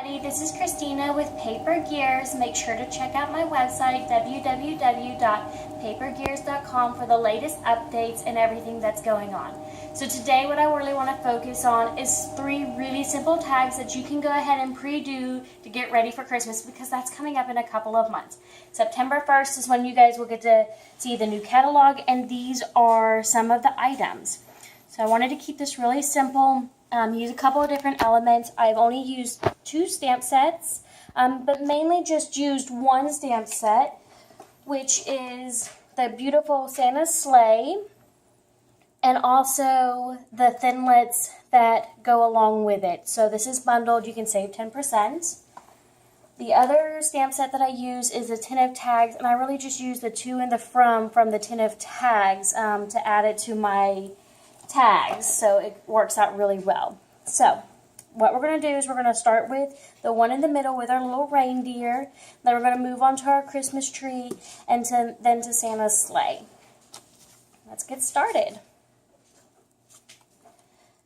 everybody, this is Christina with Paper Gears. Make sure to check out my website www.papergears.com for the latest updates and everything that's going on. So today what I really want to focus on is 3 really simple tags that you can go ahead and pre-do to get ready for Christmas, because that's coming up in a couple of months. September 1st is when you guys will get to see the new catalog, and these are some of the items. So I wanted to keep this really simple. Use a couple of different elements. I've only used 2 stamp sets, but mainly just used 1 stamp set, which is the beautiful Santa's sleigh, and also the thinlits that go along with it. So this is bundled. You can save 10%. The other stamp set that I use is a tin of tags, and I really just use the 2 and the from the tin of tags to add it to my tags, so it works out really well. So what we're going to do is we're going to start with the one in the middle with our little reindeer. Then we're going to move on to our Christmas tree, and then to Santa's sleigh. Let's get started.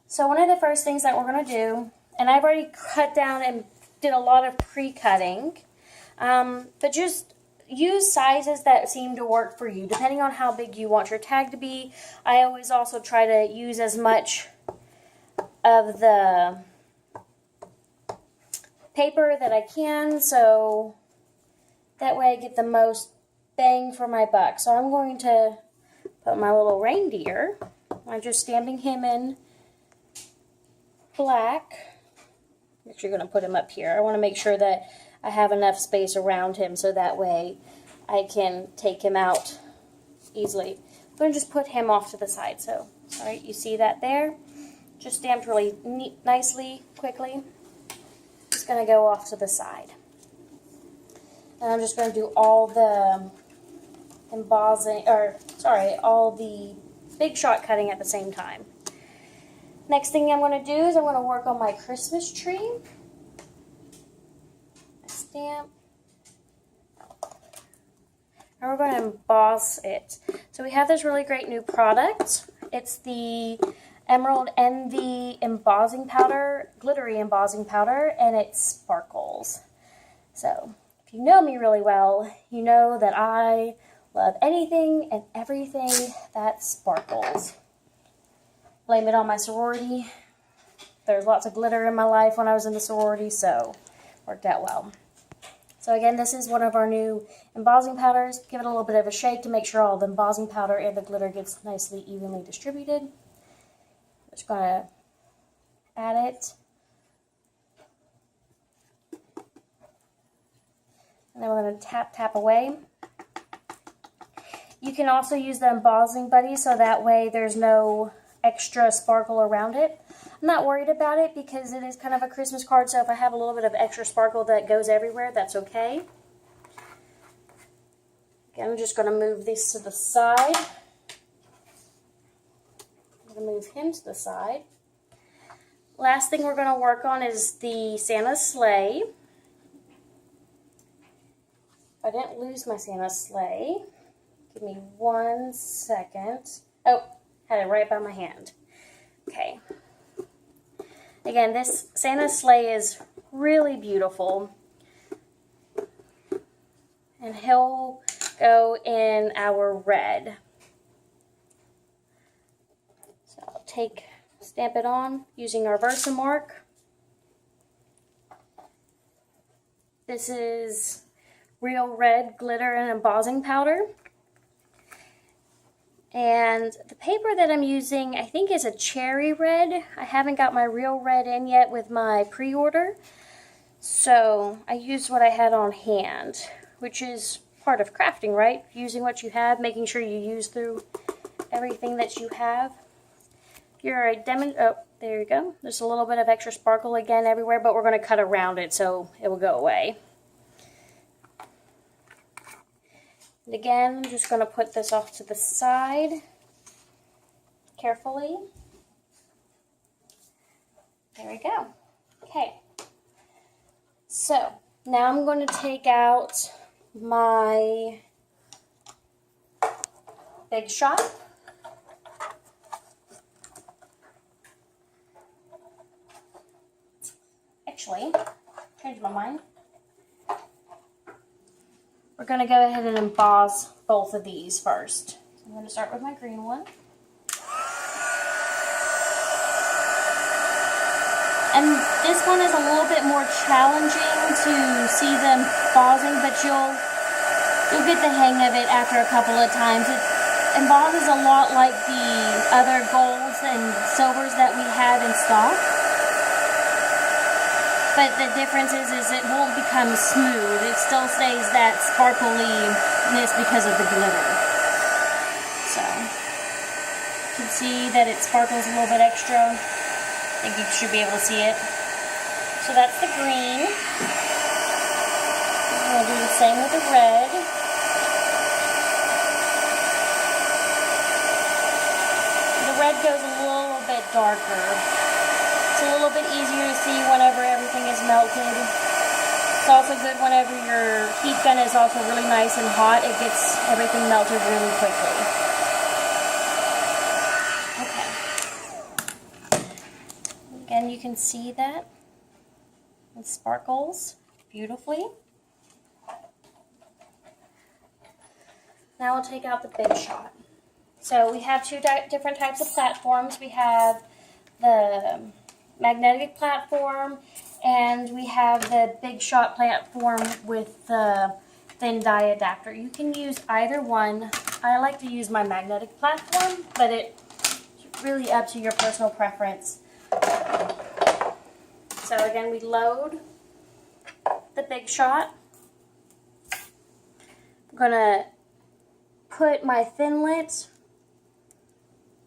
So one of the first things that we're going to do, and I've already cut down and did a lot of pre-cutting, but just use sizes that seem to work for you, depending on how big you want your tag to be. I always also try to use as much of the paper that I can, so that way I get the most bang for my buck. So I'm going to put my little reindeer, I'm just stamping him in black. Actually, going to put him up here. I want to make sure that I have enough space around him so that way I can take him out easily. I'm going to just put him off to the side. So, alright, you see that there? Just stamped really nicely, quickly. Just going to go off to the side. And I'm just going to do all the embossing, all the big shot cutting at the same time. Next thing I'm going to do is I'm going to work on my Christmas tree. Stamp. And we're going to emboss it. So we have this really great new product. It's the Emerald Envy embossing powder, glittery embossing powder, and it sparkles. So if you know me really well, you know that I love anything and everything that sparkles. Blame it on my sorority. There's lots of glitter in my life when I was in the sorority, so worked out well. So again, this is one of our new embossing powders. Give it a little bit of a shake to make sure all the embossing powder and the glitter gets nicely evenly distributed. Just going to add it. And then we're going to tap away. You can also use the embossing buddy so that way there's no extra sparkle around it. I'm not worried about it because it is kind of a Christmas card, so if I have a little bit of extra sparkle that goes everywhere, that's okay. Again, I'm just going to move this to the side. I'm going to move him to the side. Last thing we're going to work on is the Santa's sleigh. I didn't lose my Santa's sleigh. Give me 1 second. Oh, had it right by my hand. Okay. Again, this Santa's sleigh is really beautiful. And he'll go in our red. So I'll stamp it on using our Versamark. This is real red glitter and embossing powder. And the paper that I'm using, I think, is a cherry red. I haven't got my real red in yet with my pre-order. So I used what I had on hand, which is part of crafting, right? Using what you have, making sure you use through everything that you have. If you're a oh, there you go. There's a little bit of extra sparkle again everywhere, but we're going to cut around it so it will go away. And again, I'm just going to put this off to the side carefully. There we go. Okay. So, now I'm going to take out my Big Shot. Actually, Changed my mind. We're going to go ahead and emboss both of these first. So I'm going to start with my green one. And this one is a little bit more challenging to see them embossing, but you'll get the hang of it after a couple of times. It embosses a lot like the other golds and silvers that we have in stock. But the difference is it won't become smooth. It still stays that sparkliness because of the glitter. So, you can see that it sparkles a little bit extra. I think you should be able to see it. So that's the green. We'll do the same with the red. The red goes a little bit darker. It's a little bit easier to see whenever everything is melted. It's also good whenever your heat gun is also really nice and hot. It gets everything melted really quickly. Again, you can see that it sparkles beautifully. Now we'll take out the Big Shot. So we have two different types of platforms. We have the magnetic platform and we have the Big Shot platform with the thin die adapter. You can use either one. I like to use my magnetic platform, but it's really up to your personal preference. So again, we load the Big Shot. I'm going to put my Thinlit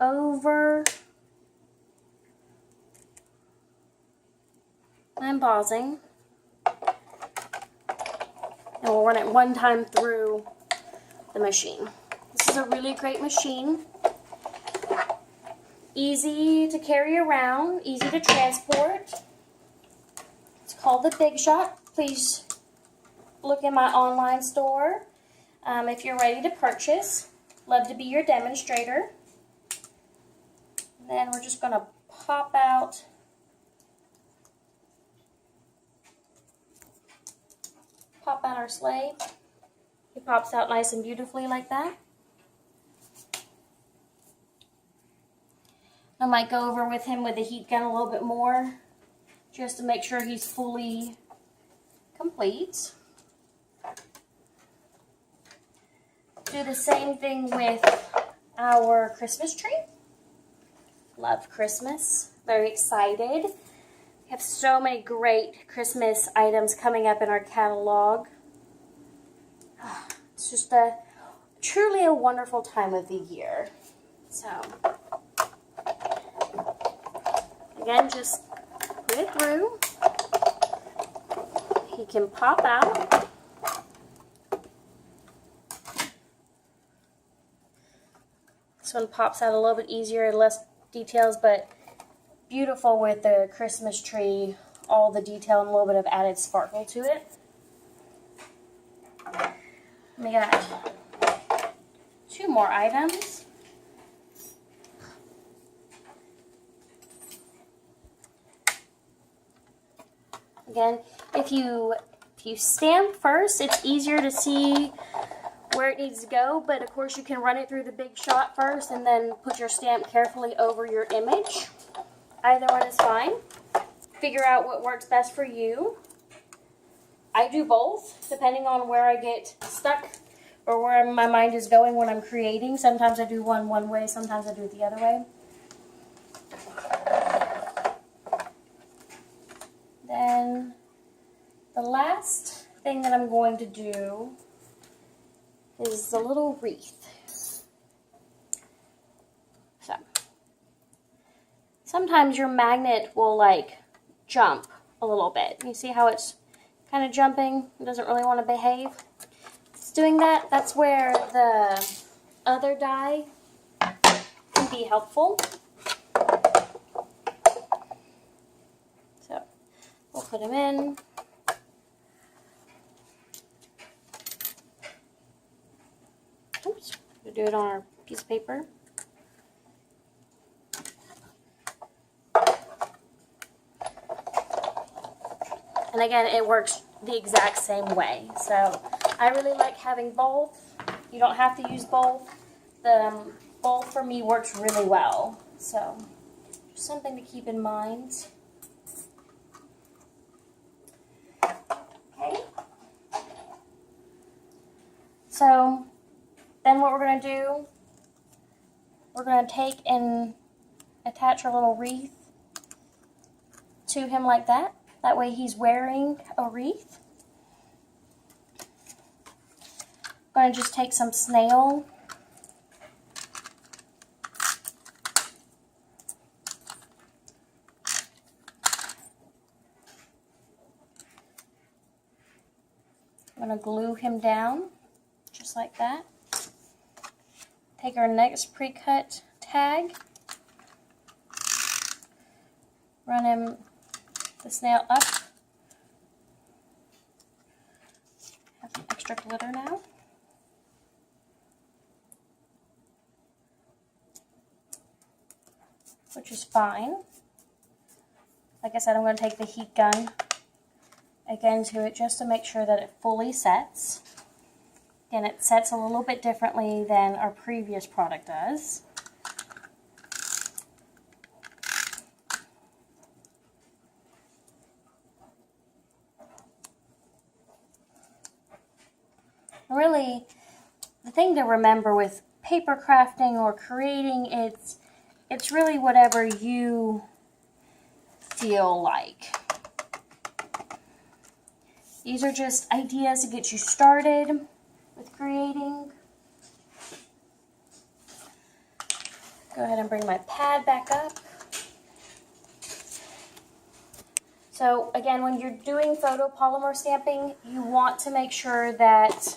over my embossing. And we'll run it one time through the machine. This is a really great machine. Easy to carry around, easy to transport. It's called the Big Shot. Please look in my online store if you're ready to purchase. Love to be your demonstrator. And then we're just going to pop out our slave. It pops out nice and beautifully like that. I might go over with him with the heat gun a little bit more just to make sure he's fully complete. Do the same thing with our Christmas tree. Love Christmas. Very excited. We have so many great Christmas items coming up in our catalog. It's just truly a wonderful time of the year. So, again, just put it through. He can pop out. This one pops out a little bit easier, less details, but beautiful with the Christmas tree, all the detail and a little bit of added sparkle to it. We got two more items. Again, if you stamp first, it's easier to see where it needs to go, but of course you can run it through the Big Shot first and then put your stamp carefully over your image. Either one is fine. Figure out what works best for you. I do both, depending on where I get stuck or where my mind is going when I'm creating. Sometimes I do one way, sometimes I do it the other way. Then the last thing that I'm going to do is the little wreath. So, sometimes your magnet will like jump a little bit. You see how it's kind of jumping? It doesn't really want to behave. It's doing that. That's where the other die can be helpful. So, we'll put them in. Oops, we'll do it on our piece of paper. And again, it works the exact same way. So I really like having both. You don't have to use both. The both for me works really well. So just something to keep in mind. Okay. So then what we're going to do, we're going to take and attach our little wreath to him like that. That way he's wearing a wreath. I'm going to just take some snail. I'm going to glue him down just like that. Take our next pre-cut tag. Run him the snail up. Have some extra glitter now. Which is fine. Like I said, I'm going to take the heat gun again to it just to make sure that it fully sets. Again, it sets a little bit differently than our previous product does. Really, the thing to remember with paper crafting or creating, it's really whatever you feel like. These are just ideas to get you started with creating. Go ahead and bring my pad back up. So again, when you're doing photopolymer stamping, you want to make sure that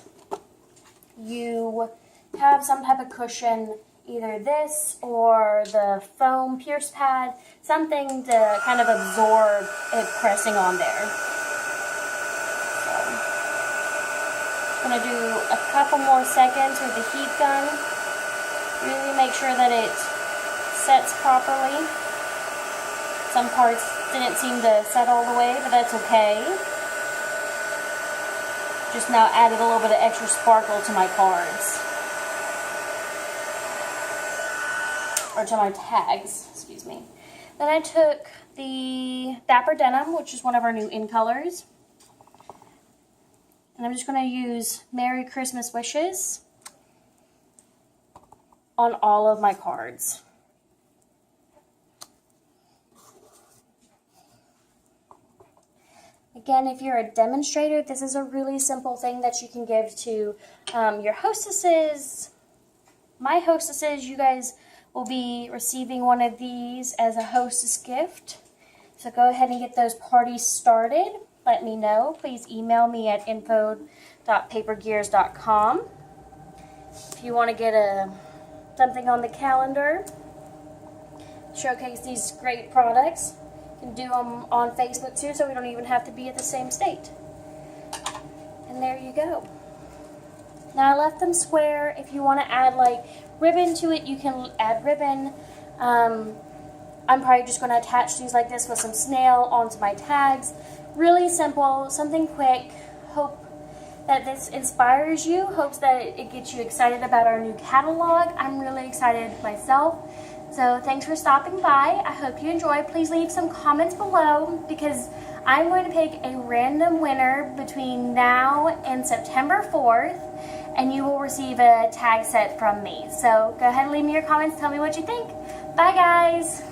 you have some type of cushion, either this or the foam pierce pad, something to kind of absorb it pressing on there. So, I'm going to do a couple more seconds with the heat gun. Really make sure that it sets properly. Some parts didn't seem to set all the way, but that's okay. Just now added a little bit of extra sparkle to my cards. Or to my tags, excuse me. Then I took the Dapper Denim, which is one of our new in colors. And I'm just going to use Merry Christmas Wishes on all of my cards. Again, if you're a demonstrator, this is a really simple thing that you can give to your hostesses. My hostesses, you guys will be receiving one of these as a hostess gift. So go ahead and get those parties started. Let me know. Please email me at info.papergears.com. If you want to get something on the calendar, showcase these great products. You can do them on Facebook too, so we don't even have to be at the same state. And there you go. Now I left them square. If you want to add like ribbon to it, you can add ribbon. I'm probably just going to attach these like this with some snail onto my tags. Really simple, something quick. Hope that this inspires you. Hopes that it gets you excited about our new catalog. I'm really excited myself. So thanks for stopping by. I hope you enjoyed. Please leave some comments below because I'm going to pick a random winner between now and September 4th, and you will receive a tag set from me. So go ahead and leave me your comments. Tell me what you think. Bye, guys.